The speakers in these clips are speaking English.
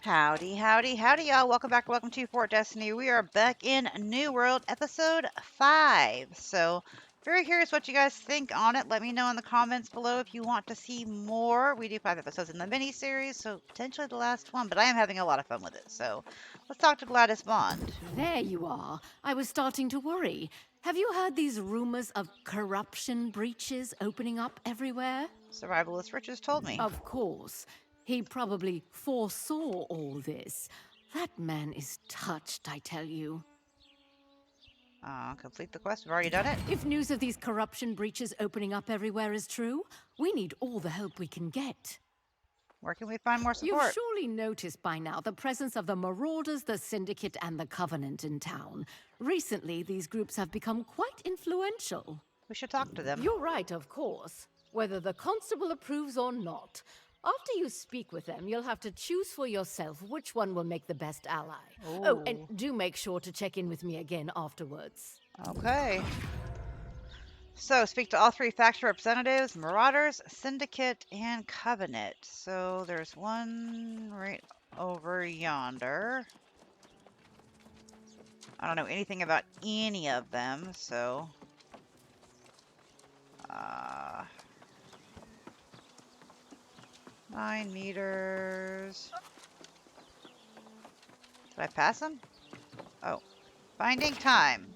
Howdy, howdy, howdy, y'all. Welcome to Fort Destiny. We are back in New World, episode 5. So, very curious what you guys think on it. Let me know in the comments below if you want to see more. We do 5 episodes in the mini-series, so potentially the last one, but I am having a lot of fun with it. So, let's talk to Gladys Bond. There you are. I was starting to worry. Have you heard these rumors of corruption breaches opening up everywhere? Survivalist Riches told me. Of course. He probably foresaw all this. That man is touched, I tell you. Complete the quest. We've already done it. If news of these corruption breaches opening up everywhere is true, we need all the help we can get. Where can we find more You've support? surely noticed by now the presence of the Marauders, the Syndicate, and the Covenant in town. Recently, these groups have become quite influential. We should talk to them. You're right, of course. Whether the constable approves or not. After you speak with them, you'll have to choose for yourself which one will make the best ally. Oh, and Ooh. do make sure to check in with me again afterwards. Okay. So, speak to all 3 faction representatives, Marauders, Syndicate, and Covenant. So, there's one right over yonder. I don't know anything about any of them, so... 9 meters. Did I pass him? Oh. Finding time.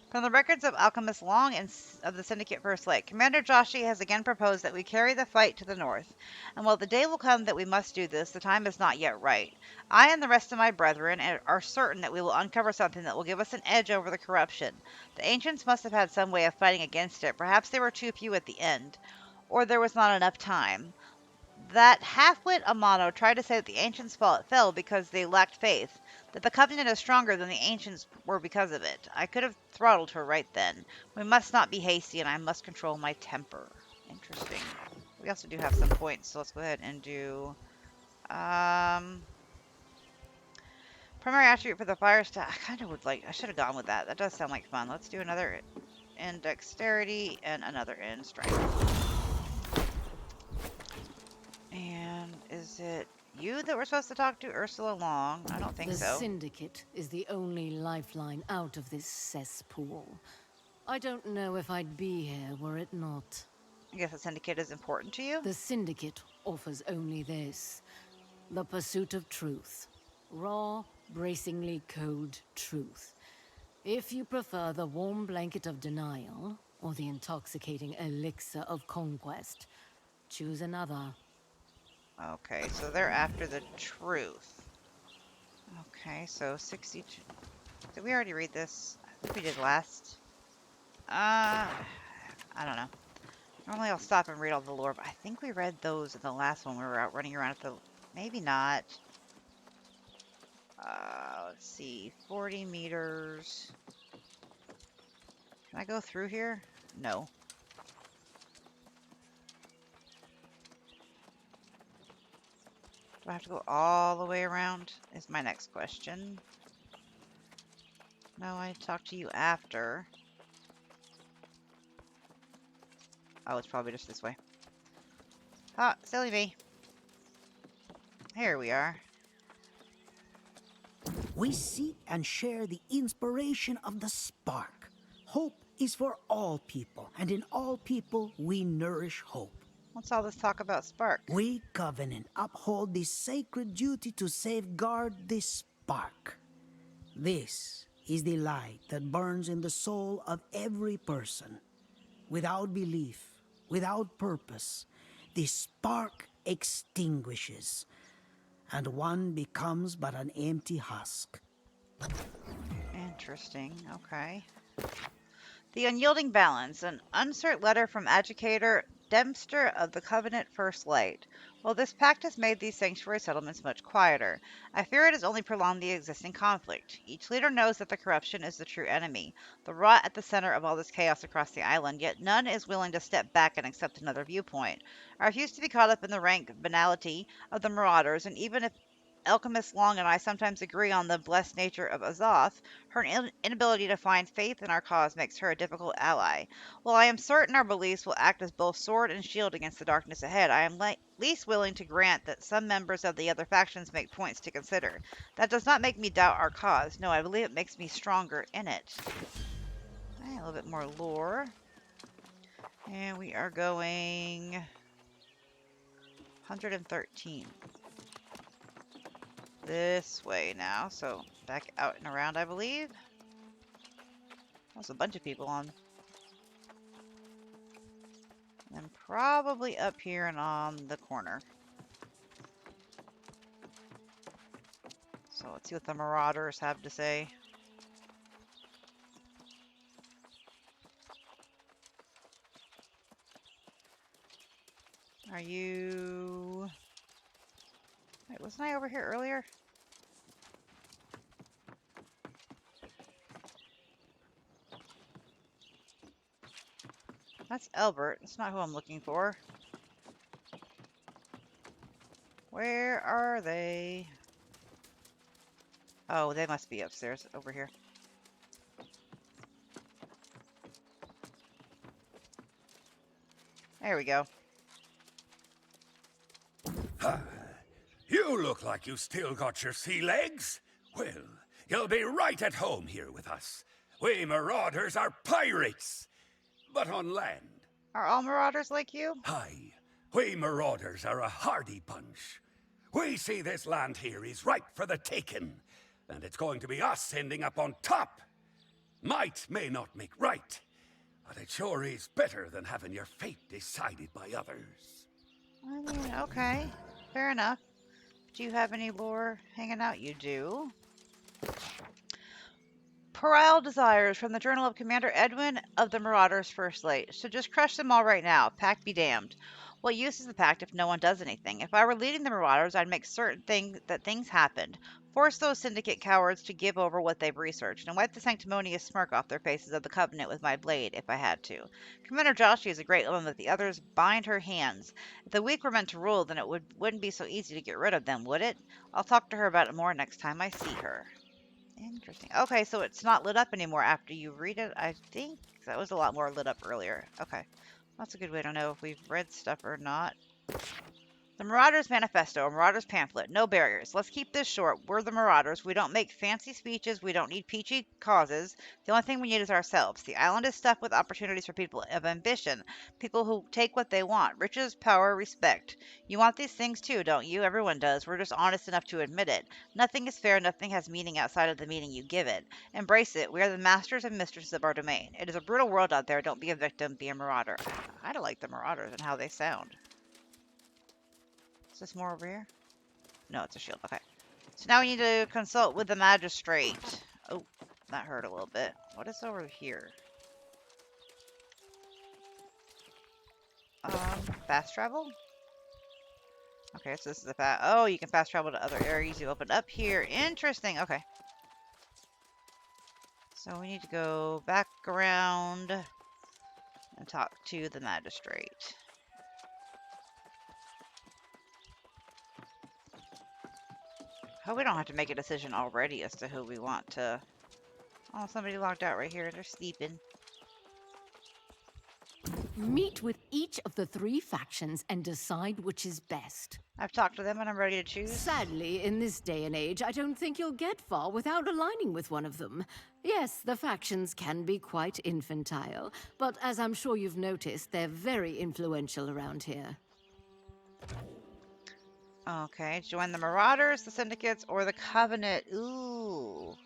From the records of Alchemist Long and of the Syndicate First Light, Commander Joshi has again proposed that we carry the fight to the north. And while the day will come that we must do this, the time is not yet right. I and the rest of my brethren are certain that we will uncover something that will give us an edge over the corruption. The ancients must have had some way of fighting against it. Perhaps they were too few at the end. Or there was not enough time. That half-wit Amano tried to say that the ancients fell because they lacked faith, that the Covenant is stronger than the ancients were because of it. I could have throttled her right then. We must not be hasty, and I must control my temper. Interesting. We also do have some points, so let's go ahead and do... primary attribute for the fire staff. I kind of would like... I should have gone with that. That does sound like fun. Let's do another in dexterity and another in strength. And is it you that we're supposed to talk to, Ursula Long? I don't think The so. Syndicate is the only lifeline out of this cesspool. I don't know if I'd be here were it not. I guess the Syndicate is important to you? The Syndicate offers only this. The pursuit of truth. Raw, bracingly cold truth. If you prefer the warm blanket of denial, or the intoxicating elixir of conquest, choose another. Okay, so they're after the truth. Okay, so 62... Did we already read this? I think we did last. I don't know. Normally I'll stop and read all the lore, but I think we read those in the last one. We were out running around at the... Maybe not. Let's see. 40 meters. Can I go through here? No. Do I have to go all the way around? Is my next question. No, I talked to you after. Oh, it's probably just this way. Ah, silly me. Here we are. We seek and share the inspiration of the spark. Hope is for all people, and in all people we nourish hope. What's all this talk about spark? We, Covenant, uphold the sacred duty to safeguard this spark. This is the light that burns in the soul of every person. Without belief, without purpose, the spark extinguishes, and one becomes but an empty husk. Interesting. Okay. The Unyielding Balance. An uncertain letter from Agitator Dempster of the Covenant First Light. While this pact has made these sanctuary settlements much quieter, I fear it has only prolonged the existing conflict. Each leader knows that the corruption is the true enemy, the rot at the center of all this chaos across the island, yet none is willing to step back and accept another viewpoint. I refuse to be caught up in the rank banality of the Marauders, and even if Alchemist Long and I sometimes agree on the blessed nature of Azoth, her inability to find faith in our cause makes her a difficult ally. While I am certain our beliefs will act as both sword and shield against the darkness ahead, I am least willing to grant that some members of the other factions make points to consider. That does not make me doubt our cause. No, I believe it makes me stronger in it. Okay, a little bit more lore. And we are going 113. This way now, so back out and around, I believe. There's a bunch of people on. And probably up here and on the corner. So let's see what the Marauders have to say. Are you... Wait, wasn't I over here earlier? That's Albert. That's not who I'm looking for. Where are they? Oh, they must be upstairs over here. There we go. You look like you still got your sea legs. Well, you'll be right at home here with us. We Marauders are pirates, but on land. Are all Marauders like you? Aye, we Marauders are a hardy bunch. We see this land here is ripe for the taking, and it's going to be us ending up on top. Might may not make right, but it sure is better than having your fate decided by others. I mean, okay. Fair enough. Do you have any lore hanging out? You do. Parile desires from the Journal of Commander Edwin of the Marauders First Light. So just crush them all right now. Pact be damned. What use is the pact if no one does anything? If I were leading the Marauders, I'd make certain that things happened. Force those Syndicate cowards to give over what they've researched, and wipe the sanctimonious smirk off their faces of the Covenant with my blade, if I had to. Commander Joshi is a great woman, but the others bind her hands. If the weak were meant to rule, then it wouldn't be so easy to get rid of them, would it? I'll talk to her about it more next time I see her. Interesting. Okay, so it's not lit up anymore after you read it, I think. That was a lot more lit up earlier. Okay. That's a good way to know if we've read stuff or not. The Marauders Manifesto, a Marauders pamphlet. No barriers. Let's keep this short. We're the Marauders. We don't make fancy speeches. We don't need peachy causes. The only thing we need is ourselves. The island is stuffed with opportunities for people of ambition. People who take what they want. Riches, power, respect. You want these things too, don't you? Everyone does. We're just honest enough to admit it. Nothing is fair. Nothing has meaning outside of the meaning you give it. Embrace it. We are the masters and mistresses of our domain. It is a brutal world out there. Don't be a victim. Be a marauder. I don't like the Marauders and how they sound. Is this more over here? No, it's a shield. Okay. So now we need to consult with the magistrate. Oh, that hurt a little bit. What is over here? Fast travel? Okay, so this is a fast... Oh, you can fast travel to other areas you opened up here. Interesting. Okay. So we need to go back around and talk to the magistrate. Hope we don't have to make a decision already as to who we want to... Oh, somebody logged out right here. They're sleeping. Meet with each of the 3 factions and decide which is best. I've talked to them and I'm ready to choose. Sadly, in this day and age, I don't think you'll get far without aligning with one of them. Yes, the factions can be quite infantile, but as I'm sure you've noticed, they're very influential around here. Okay, join the Marauders, the Syndicates, or the Covenant. Ooh.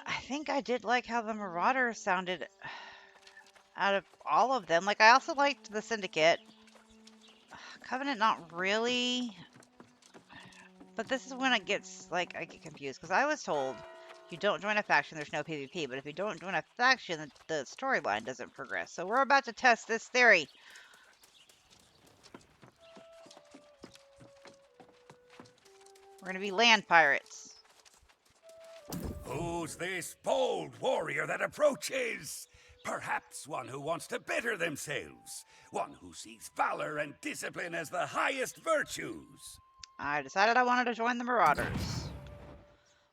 I think I did like how the Marauders sounded out of all of them. Like, I also liked the Syndicate. Covenant, not really. But this is when it gets, like, I get confused. Because I was told, if you don't join a faction, there's no PvP. But if you don't join a faction, the storyline doesn't progress. So we're about to test this theory. We're going to be land pirates. Who's this bold warrior that approaches? Perhaps one who wants to better themselves. One who sees valor and discipline as the highest virtues. I decided I wanted to join the Marauders.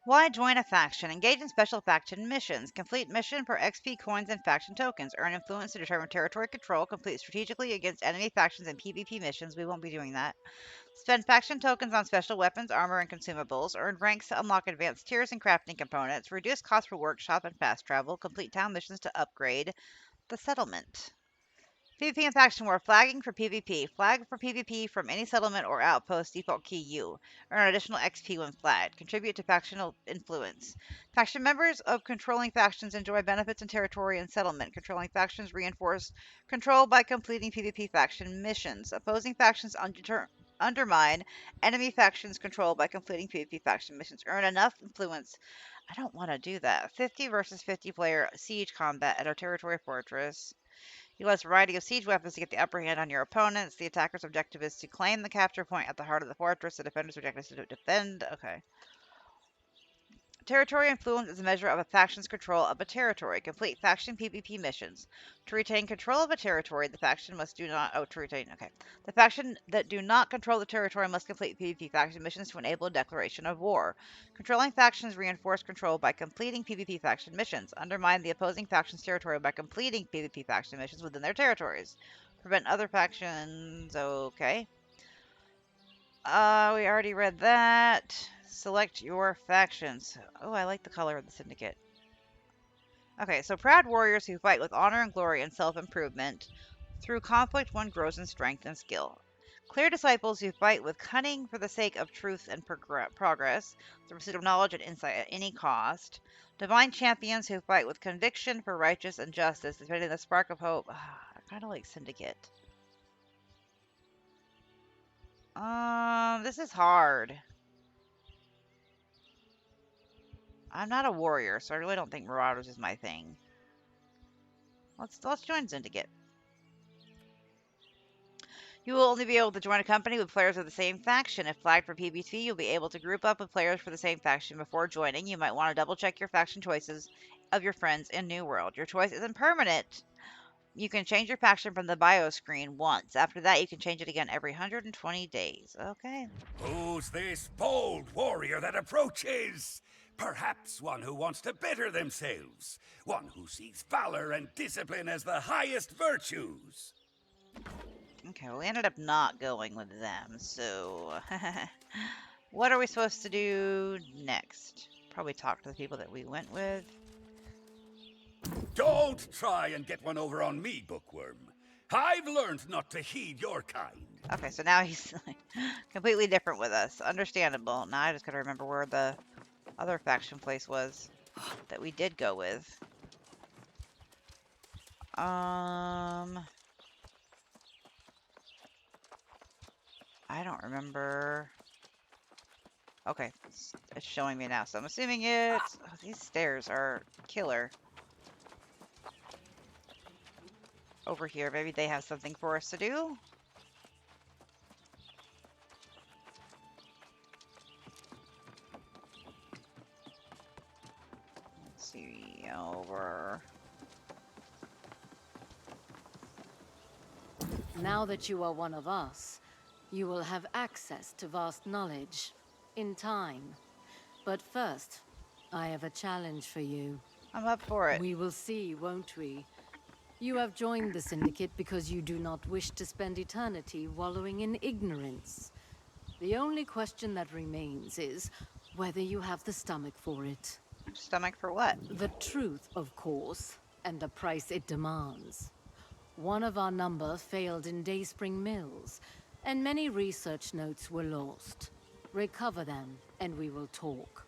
Why join a faction? Engage in special faction missions. Complete mission for XP coins and faction tokens. Earn influence to determine territory control. Complete strategically against enemy factions and PvP missions. We won't be doing that. Spend faction tokens on special weapons, armor, and consumables. Earn ranks to unlock advanced tiers and crafting components. Reduce cost for workshop and fast travel. Complete town missions to upgrade the settlement. PvP and faction war. Flagging for PvP. Flag for PvP from any settlement or outpost. Default key U. Earn additional XP when flagged. Contribute to factional influence. Faction members of controlling factions enjoy benefits in territory and settlement. Controlling factions reinforce control by completing PvP faction missions. Opposing factions undermine enemy factions' control by completing PvP faction missions. Earn enough influence. I don't want to do that. 50 versus 50 player siege combat at our territory fortress. Utilize a variety of siege weapons to get the upper hand on your opponents. The attacker's objective is to claim the capture point at the heart of the fortress. The defender's objective is to defend. Okay. Territory influence is a measure of a faction's control of a territory. Complete faction PvP missions. To retain control of a territory, the faction must do not. Oh, to retain. Okay. The faction that do not control the territory must complete PvP faction missions to enable a declaration of war. Controlling factions reinforce control by completing PvP faction missions. Undermine the opposing faction's territory by completing PvP faction missions within their territories. Prevent other factions. Okay. We already read that. Select your factions. Oh, I like the color of the Syndicate. Okay, so proud warriors who fight with honor and glory and self-improvement. Through conflict, one grows in strength and skill. Clear disciples who fight with cunning for the sake of truth and progress, the pursuit of knowledge and insight at any cost. Divine champions who fight with conviction for righteous and justice, defending the spark of hope. I kind of like Syndicate. This is hard. I'm not a warrior, so I really don't think Marauders is my thing. Let's join Syndicate. You will only be able to join a company with players of the same faction. If flagged for PvP, you'll be able to group up with players for the same faction before joining. You might want to double check your faction choices of your friends in New World. Your choice isn't permanent. You can change your faction from the bio screen once. After that, you can change it again every 120 days. Okay. Who's this bold warrior that approaches? Perhaps one who wants to better themselves. One who sees valor and discipline as the highest virtues. Okay, well, we ended up not going with them, so... What are we supposed to do next? Probably talk to the people that we went with. Don't try and get one over on me, Bookworm. I've learned not to heed your kind. Okay, so now he's completely different with us. Understandable. Now I just gotta remember where the other faction place was that we did go with. I don't remember. Okay, it's showing me now, so I'm assuming it's... Oh, these stairs are killer. Over here, maybe they have something for us to do? Let's see, over... Now that you are one of us, you will have access to vast knowledge in time. But first, I have a challenge for you. I'm up for it. We will see, won't we? You have joined the Syndicate because you do not wish to spend eternity wallowing in ignorance. The only question that remains is whether you have the stomach for it. Stomach for what? The truth, of course, and the price it demands. One of our number failed in Dayspring Mills, and many research notes were lost. Recover them, and we will talk.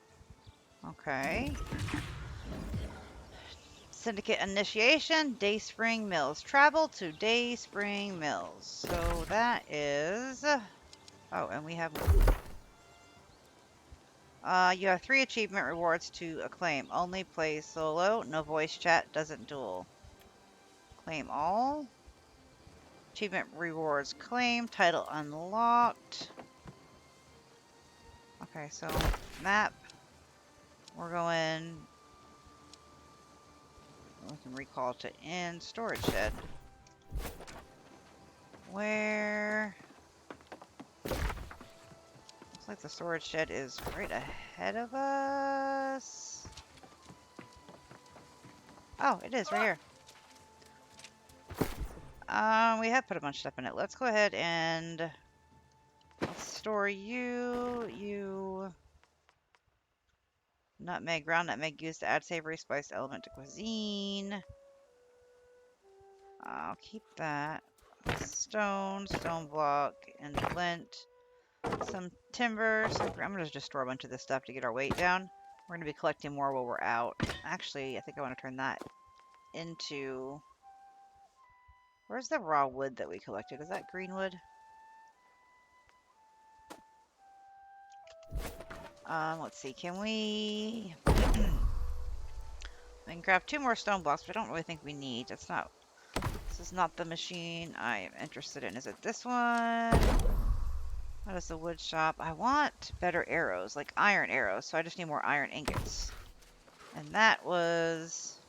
Okay. Syndicate initiation, Dayspring Mills. Travel to Dayspring Mills. So that is... Oh, and we have... you have 3 achievement rewards to acclaim. Only play solo. No voice chat. Doesn't duel. Claim all. Achievement rewards claim. Title unlocked. Okay, so map. We're going... We can recall to inn. Storage shed. Where... like the storage shed is right ahead of us. Oh, it is right here. We have put a bunch of stuff in it. Let's go ahead and store you. You. Nutmeg, ground nutmeg used to add savory spice element to cuisine. I'll keep that. Stone block, and flint. Some timber. I'm going to just store a bunch of this stuff to get our weight down. We're going to be collecting more while we're out. Actually, I think I want to turn that into... Where's the raw wood that we collected? Is that green wood? Let's see. Can we... I can craft 2 more stone blocks, but I don't really think we need. That's not... This is not the machine I am interested in. Is it this one? What is the wood shop? I want better arrows, like iron arrows, so I just need more iron ingots. And that was...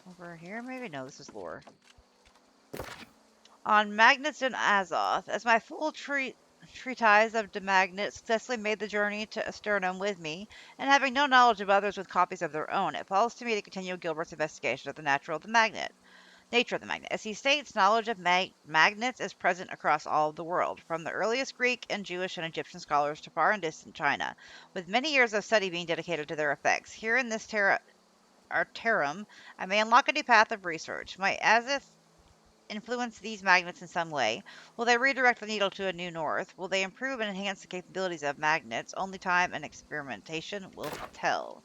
over here, maybe? No, this is lore. On magnets in Azoth, as my full treatise of demagnet successfully made the journey to Asternum with me, and having no knowledge of others with copies of their own, it falls to me to continue Gilbert's investigation of the nature of the magnet. As he states, knowledge of magnets is present across all of the world, from the earliest Greek and Jewish and Egyptian scholars to far and distant China, with many years of study being dedicated to their effects. Here in this Arterum, I may unlock a new path of research. Might Azith influence these magnets in some way? Will they redirect the needle to a new north? Will they improve and enhance the capabilities of magnets? Only time and experimentation will tell.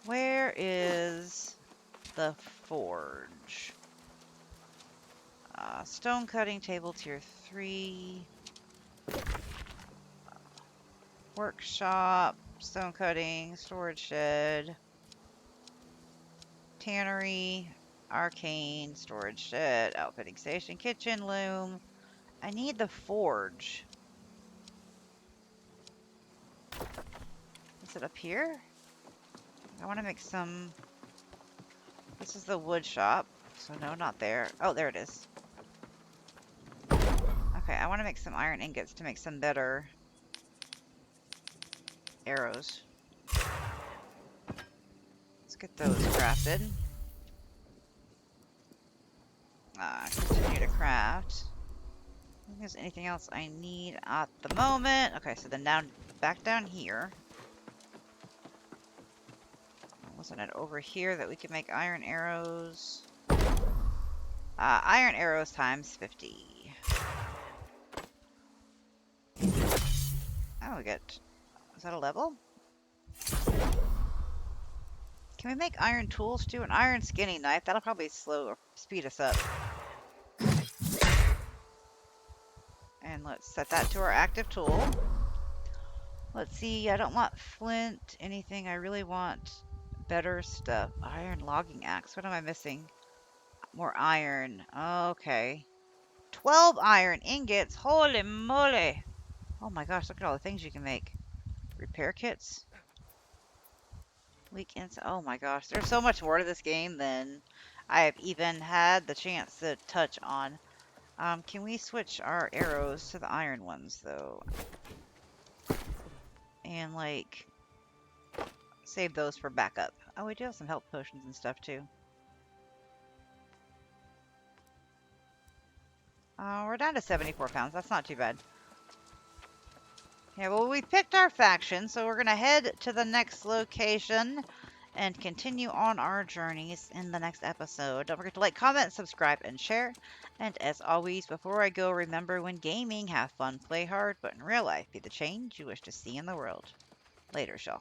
Where is the forge? Stone cutting table tier 3. Workshop, stone cutting, storage shed. Tannery, arcane, storage shed, outfitting station, kitchen, loom. I need the forge. Is it up here? I want to make some... This is the wood shop. So no, not there. Oh, there it is. Okay, I want to make some iron ingots to make some better arrows. Let's get those crafted. Continue to craft. I don't think there's anything else I need at the moment. Okay, so then back down here. Wasn't it over here that we could make iron arrows? Iron arrows times 50. Oh, we get... Is that a level? Can we make iron tools too? An iron skinning knife. That'll probably speed us up. And let's set that to our active tool. Let's see. I don't want flint, anything. I really want better stuff. Iron logging axe. What am I missing? More iron. Okay. 12 iron ingots. Holy moly. Oh my gosh, look at all the things you can make. Repair kits. Oh my gosh, there's so much more to this game than I have even had the chance to touch on. Can we switch our arrows to the iron ones, though? And, like, save those for backup. Oh, we do have some health potions and stuff, too. We're down to 74 pounds. That's not too bad. Yeah, well, we picked our faction, so we're going to head to the next location and continue on our journeys in the next episode. Don't forget to like, comment, subscribe, and share. And as always, before I go, remember when gaming, have fun, play hard, but in real life, be the change you wish to see in the world. Later, y'all.